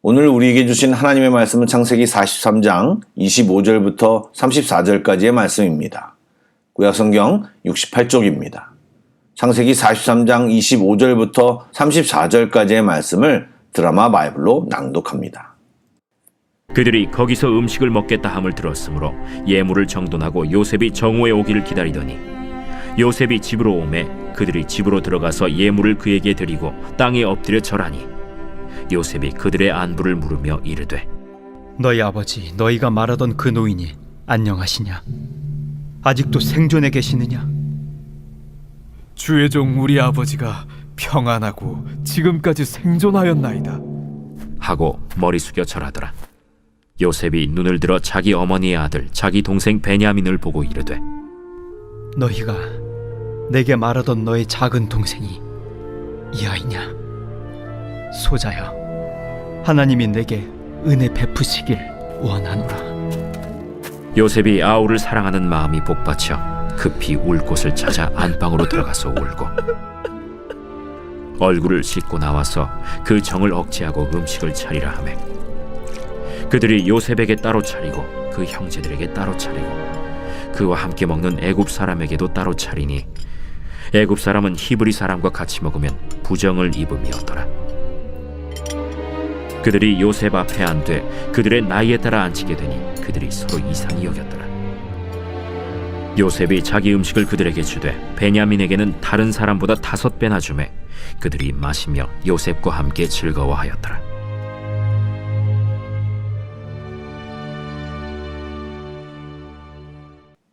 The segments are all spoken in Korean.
오늘 우리에게 주신 하나님의 말씀은 창세기 43장 25절부터 34절까지의 말씀입니다. 구약성경 68쪽입니다. 창세기 43장 25절부터 34절까지의 말씀을 드라마 바이블로 낭독합니다. 그들이 거기서 음식을 먹겠다 함을 들었으므로 예물을 정돈하고 요셉이 정오에 오기를 기다리더니 요셉이 집으로 오매 그들이 집으로 들어가서 예물을 그에게 드리고 땅에 엎드려 절하니 요셉이 그들의 안부를 물으며 이르되 너희 아버지 너희가 말하던 그 노인이 안녕하시냐? 아직도 생존해 계시느냐? 주의 종 우리 아버지가 평안하고 지금까지 생존하였나이다 하고 머리 숙여 절하더라. 요셉이 눈을 들어 자기 어머니의 아들 자기 동생 베냐민을 보고 이르되 너희가 내게 말하던 너의 작은 동생이 이 아이냐? 소자여, 하나님이 내게 은혜 베푸시길 원하노라. 요셉이 아우를 사랑하는 마음이 복받쳐 급히 울 곳을 찾아 안방으로 들어가서 울고 얼굴을 씻고 나와서 그 정을 억제하고 음식을 차리라 하매 그들이 요셉에게 따로 차리고 그 형제들에게 따로 차리고 그와 함께 먹는 애굽 사람에게도 따로 차리니 애굽 사람은 히브리 사람과 같이 먹으면 부정을 입음이었더라. 그들이 요셉 앞에 앉되 그들의 나이에 따라 앉히게 되니 그들이 서로 이상히 여겼더라. 요셉이 자기 음식을 그들에게 주되 베냐민에게는 다른 사람보다 5배나 주매 그들이 마시며 요셉과 함께 즐거워하였더라.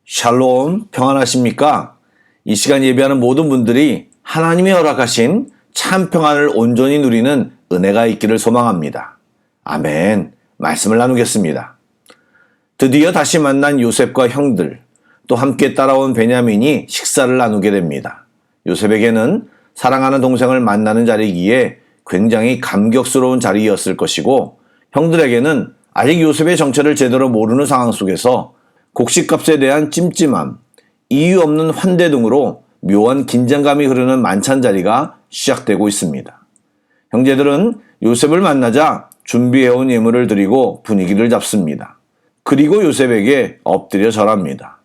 샬롬, 평안하십니까? 이 시간 예배하는 모든 분들이 하나님의 허락하신 참 평안을 온전히 누리는 은혜가 있기를 소망합니다. 아멘. 말씀을 나누겠습니다. 드디어 다시 만난 요셉과 형들, 또 함께 따라온 베냐민이 식사를 나누게 됩니다. 요셉에게는 사랑하는 동생을 만나는 자리이기에 굉장히 감격스러운 자리였을 것이고, 형들에게는 아직 요셉의 정체를 제대로 모르는 상황 속에서 곡식값에 대한 찜찜함, 이유 없는 환대 등으로 묘한 긴장감이 흐르는 만찬 자리가 시작되고 있습니다. 형제들은 요셉을 만나자 준비해온 예물을 드리고 분위기를 잡습니다. 그리고 요셉에게 엎드려 절합니다.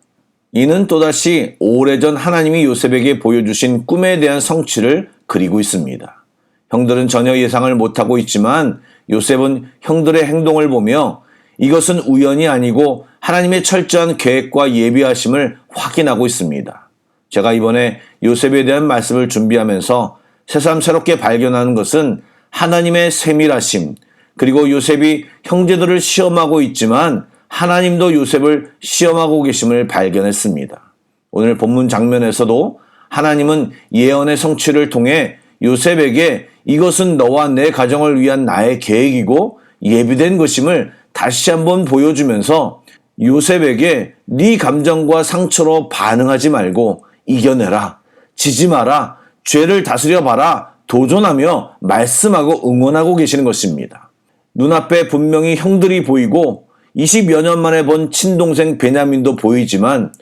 이는 또다시 오래전 하나님이 요셉에게 보여주신 꿈에 대한 성취를 그리고 있습니다. 형들은 전혀 예상을 못하고 있지만 요셉은 형들의 행동을 보며 이것은 우연이 아니고 하나님의 철저한 계획과 예비하심을 확인하고 있습니다. 제가 이번에 요셉에 대한 말씀을 준비하면서 새삼스럽게 발견하는 것은 하나님의 세밀하심, 그리고 요셉이 형제들을 시험하고 있지만 하나님도 요셉을 시험하고 계심을 발견했습니다. 오늘 본문 장면에서도 하나님은 예언의 성취를 통해 요셉에게 이것은 너와 내 가정을 위한 나의 계획이고 예비된 것임을 다시 한번 보여주면서 요셉에게 네 감정과 상처로 반응하지 말고 이겨내라, 지지 마라, 죄를 다스려봐라, 도전하며 말씀하고 응원하고 계시는 것입니다. 눈앞에 분명히 형들이 보이고 20여 년 만에 본 친동생 베냐민도 보이지만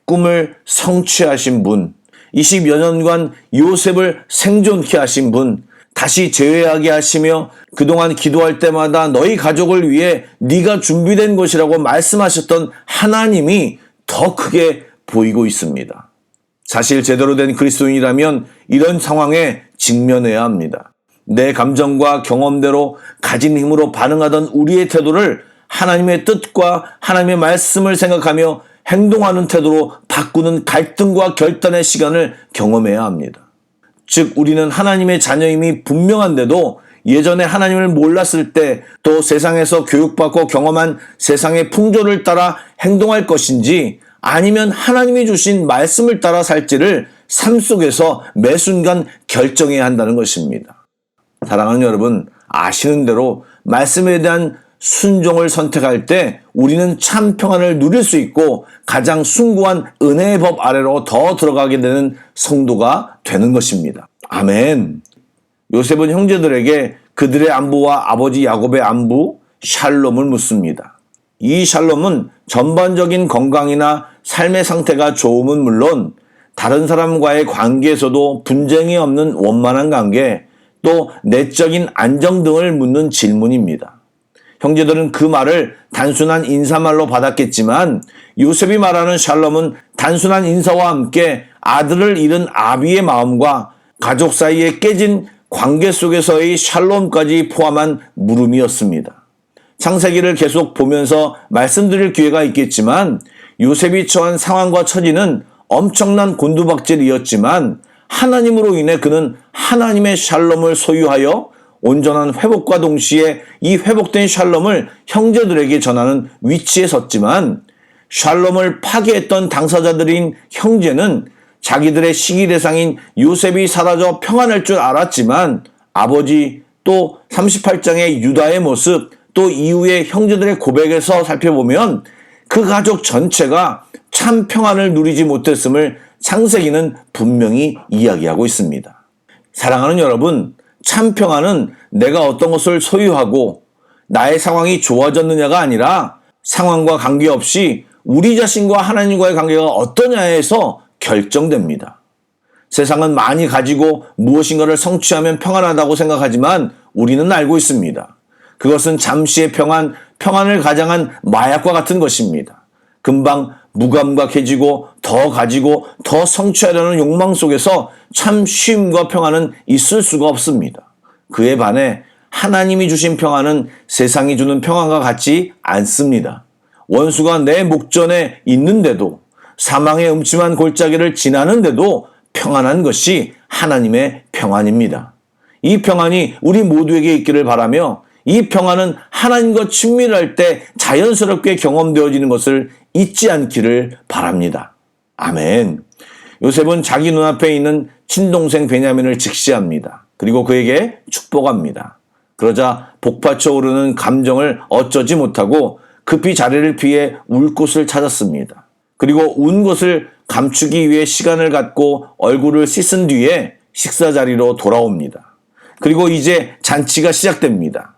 꿈을 성취하신 분, 20여 년간 요셉을 생존케 하신 분, 다시 재회하게 하시며 그동안 기도할 때마다 너희 가족을 위해 네가 준비된 것이라고 말씀하셨던 하나님이 더 크게 보이고 있습니다. 사실 제대로 된 그리스도인이라면 이런 상황에 직면해야 합니다. 내 감정과 경험대로 가진 힘으로 반응하던 우리의 태도를 하나님의 뜻과 하나님의 말씀을 생각하며 행동하는 태도로 바꾸는 갈등과 결단의 시간을 경험해야 합니다. 즉 우리는 하나님의 자녀임이 분명한데도 예전에 하나님을 몰랐을 때 또 세상에서 교육받고 경험한 세상의 풍조를 따라 행동할 것인지 아니면 하나님이 주신 말씀을 따라 살지를 삶 속에서 매 순간 결정해야 한다는 것입니다. 사랑하는 여러분, 아시는 대로 말씀에 대한 순종을 선택할 때 우리는 참 평안을 누릴 수 있고 가장 숭고한 은혜의 법 아래로 더 들어가게 되는 성도가 되는 것입니다. 아멘. 요셉은 형제들에게 그들의 안부와 아버지 야곱의 안부 샬롬을 묻습니다. 이 샬롬은 전반적인 건강이나 삶의 상태가 좋음은 물론 다른 사람과의 관계에서도 분쟁이 없는 원만한 관계, 또 내적인 안정 등을 묻는 질문입니다. 형제들은 그 말을 단순한 인사말로 받았겠지만 요셉이 말하는 샬롬은 단순한 인사와 함께 아들을 잃은 아비의 마음과 가족 사이에 깨진 관계 속에서의 샬롬까지 포함한 물음이었습니다. 창세기를 계속 보면서 말씀드릴 기회가 있겠지만 요셉이 처한 상황과 처지는 엄청난 곤두박질이었지만 하나님으로 인해 그는 하나님의 샬롬을 소유하여 온전한 회복과 동시에 이 회복된 샬롬을 형제들에게 전하는 위치에 섰지만 샬롬을 파괴했던 당사자들인 형제는 자기들의 시기 대상인 요셉이 사라져 평안할 줄 알았지만 아버지 또 38장의 유다의 모습 또 이후의 형제들의 고백에서 살펴보면 그 가족 전체가 참 평안을 누리지 못했음을 창세기는 분명히 이야기하고 있습니다. 사랑하는 여러분, 참 평안은 내가 어떤 것을 소유하고 나의 상황이 좋아졌느냐가 아니라 상황과 관계없이 우리 자신과 하나님과의 관계가 어떠냐에서 결정됩니다. 세상은 많이 가지고 무엇인가를 성취하면 평안하다고 생각하지만 우리는 알고 있습니다. 그것은 잠시의 평안을 가장한 마약과 같은 것입니다. 금방 무감각해지고 더 가지고 더 성취하려는 욕망 속에서 참 쉼과 평안은 있을 수가 없습니다. 그에 반해 하나님이 주신 평안은 세상이 주는 평안과 같지 않습니다. 원수가 내 목전에 있는데도 사망의 음침한 골짜기를 지나는데도 평안한 것이 하나님의 평안입니다. 이 평안이 우리 모두에게 있기를 바라며 이 평안은 하나님과 친밀할 때 자연스럽게 경험되어지는 것을 잊지 않기를 바랍니다. 아멘. 요셉은 자기 눈앞에 있는 친동생 베냐민을 직시합니다. 그리고 그에게 축복합니다. 그러자 복받쳐 오르는 감정을 어쩌지 못하고 급히 자리를 피해 울 곳을 찾았습니다. 그리고 운 것을 감추기 위해 시간을 갖고 얼굴을 씻은 뒤에 식사 자리로 돌아옵니다. 그리고 이제 잔치가 시작됩니다.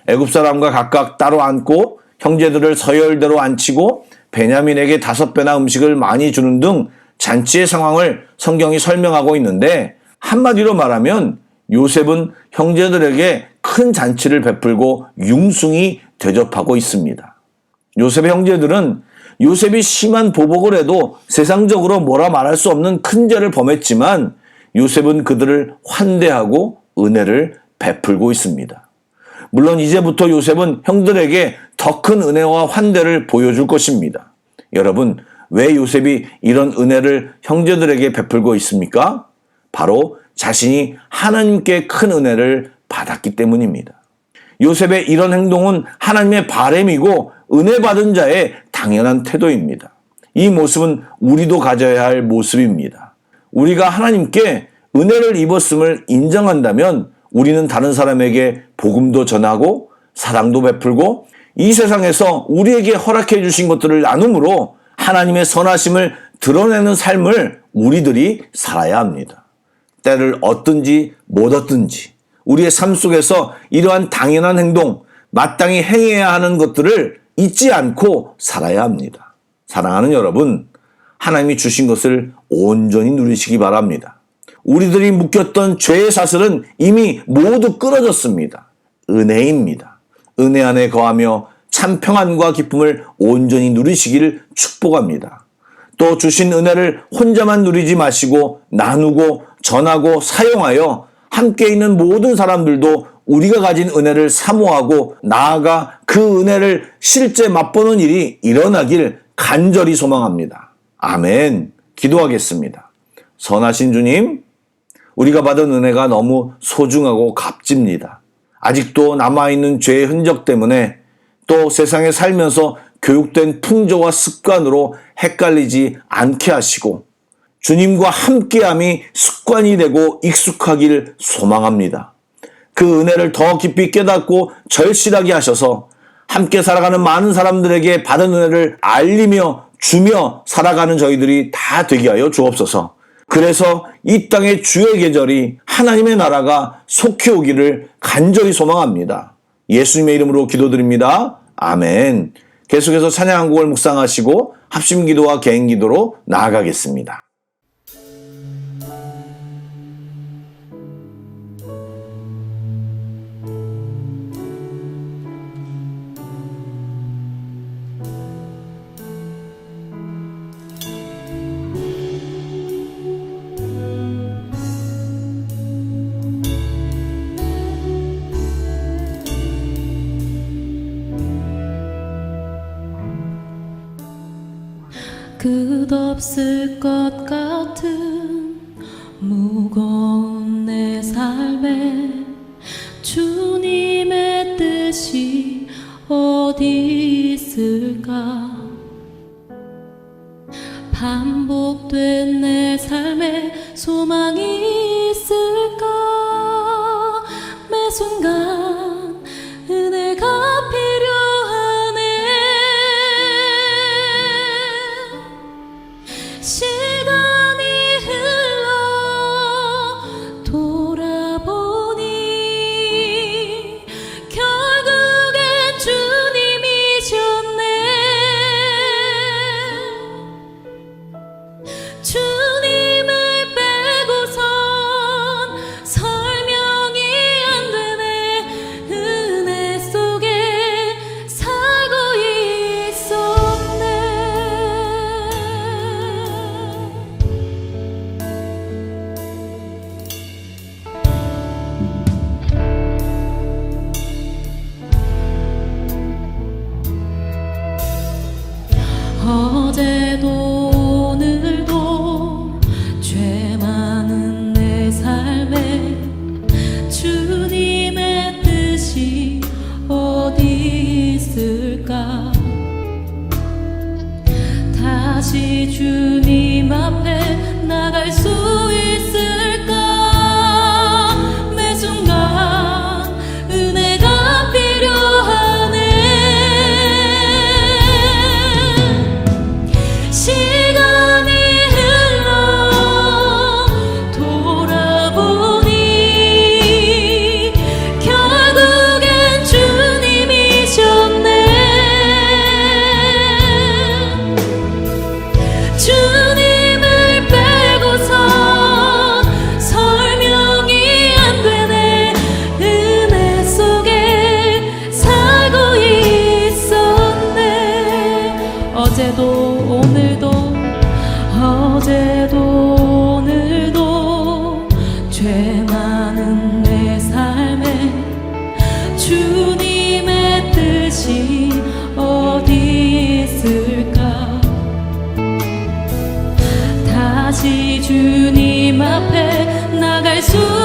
애굽 사람과 각각 따로 앉고 형제들을 서열대로 앉히고 베냐민에게 5배나 음식을 많이 주는 등 잔치의 상황을 성경이 설명하고 있는데, 한마디로 말하면 요셉은 형제들에게 큰 잔치를 베풀고 융숭이 대접하고 있습니다. 요셉의 형제들은 요셉이 심한 보복을 해도 세상적으로 뭐라 말할 수 없는 큰 죄를 범했지만 요셉은 그들을 환대하고 은혜를 베풀고 있습니다. 물론 이제부터 요셉은 형들에게 더 큰 은혜와 환대를 보여줄 것입니다. 여러분, 왜 요셉이 이런 은혜를 형제들에게 베풀고 있습니까? 바로 자신이 하나님께 큰 은혜를 받았기 때문입니다. 요셉의 이런 행동은 하나님의 바램이고 은혜 받은 자의 당연한 태도입니다. 이 모습은 우리도 가져야 할 모습입니다. 우리가 하나님께 은혜를 입었음을 인정한다면 우리는 다른 사람에게 복음도 전하고 사랑도 베풀고 이 세상에서 우리에게 허락해 주신 것들을 나눔으로 하나님의 선하심을 드러내는 삶을 우리들이 살아야 합니다. 때를 얻든지 못 얻든지 우리의 삶 속에서 이러한 당연한 행동, 마땅히 행해야 하는 것들을 잊지 않고 살아야 합니다. 사랑하는 여러분, 하나님이 주신 것을 온전히 누리시기 바랍니다. 우리들이 묶였던 죄의 사슬은 이미 모두 끊어졌습니다. 은혜입니다. 은혜 안에 거하며 참 평안과 기쁨을 온전히 누리시기를 축복합니다. 또 주신 은혜를 혼자만 누리지 마시고 나누고 전하고 사용하여 함께 있는 모든 사람들도 우리가 가진 은혜를 사모하고 나아가 그 은혜를 실제 맛보는 일이 일어나길 간절히 소망합니다. 아멘. 기도하겠습니다. 선하신 주님, 우리가 받은 은혜가 너무 소중하고 값집니다. 아직도 남아있는 죄의 흔적 때문에 또 세상에 살면서 교육된 풍조와 습관으로 헷갈리지 않게 하시고 주님과 함께함이 습관이 되고 익숙하길 소망합니다. 그 은혜를 더 깊이 깨닫고 절실하게 하셔서 함께 살아가는 많은 사람들에게 받은 은혜를 알리며 주며 살아가는 저희들이 다 되게 하여 주옵소서. 그래서 이 땅의 주의 계절이 하나님의 나라가 속히 오기를 간절히 소망합니다. 예수님의 이름으로 기도드립니다. 아멘. 계속해서 찬양 한 곡을 묵상하시고 합심기도와 개인기도로 나아가겠습니다. 끝없을 것 같은 무거운 내 삶에 주님의 뜻이 어디 있을까? 반복된 내 삶에 소망이 있을까? 매 순간 은혜가 필요하네. 시간이 죄 많은 내 삶에 주님의 뜻이 어디 있을까? 다시 주님 앞에 나갈 수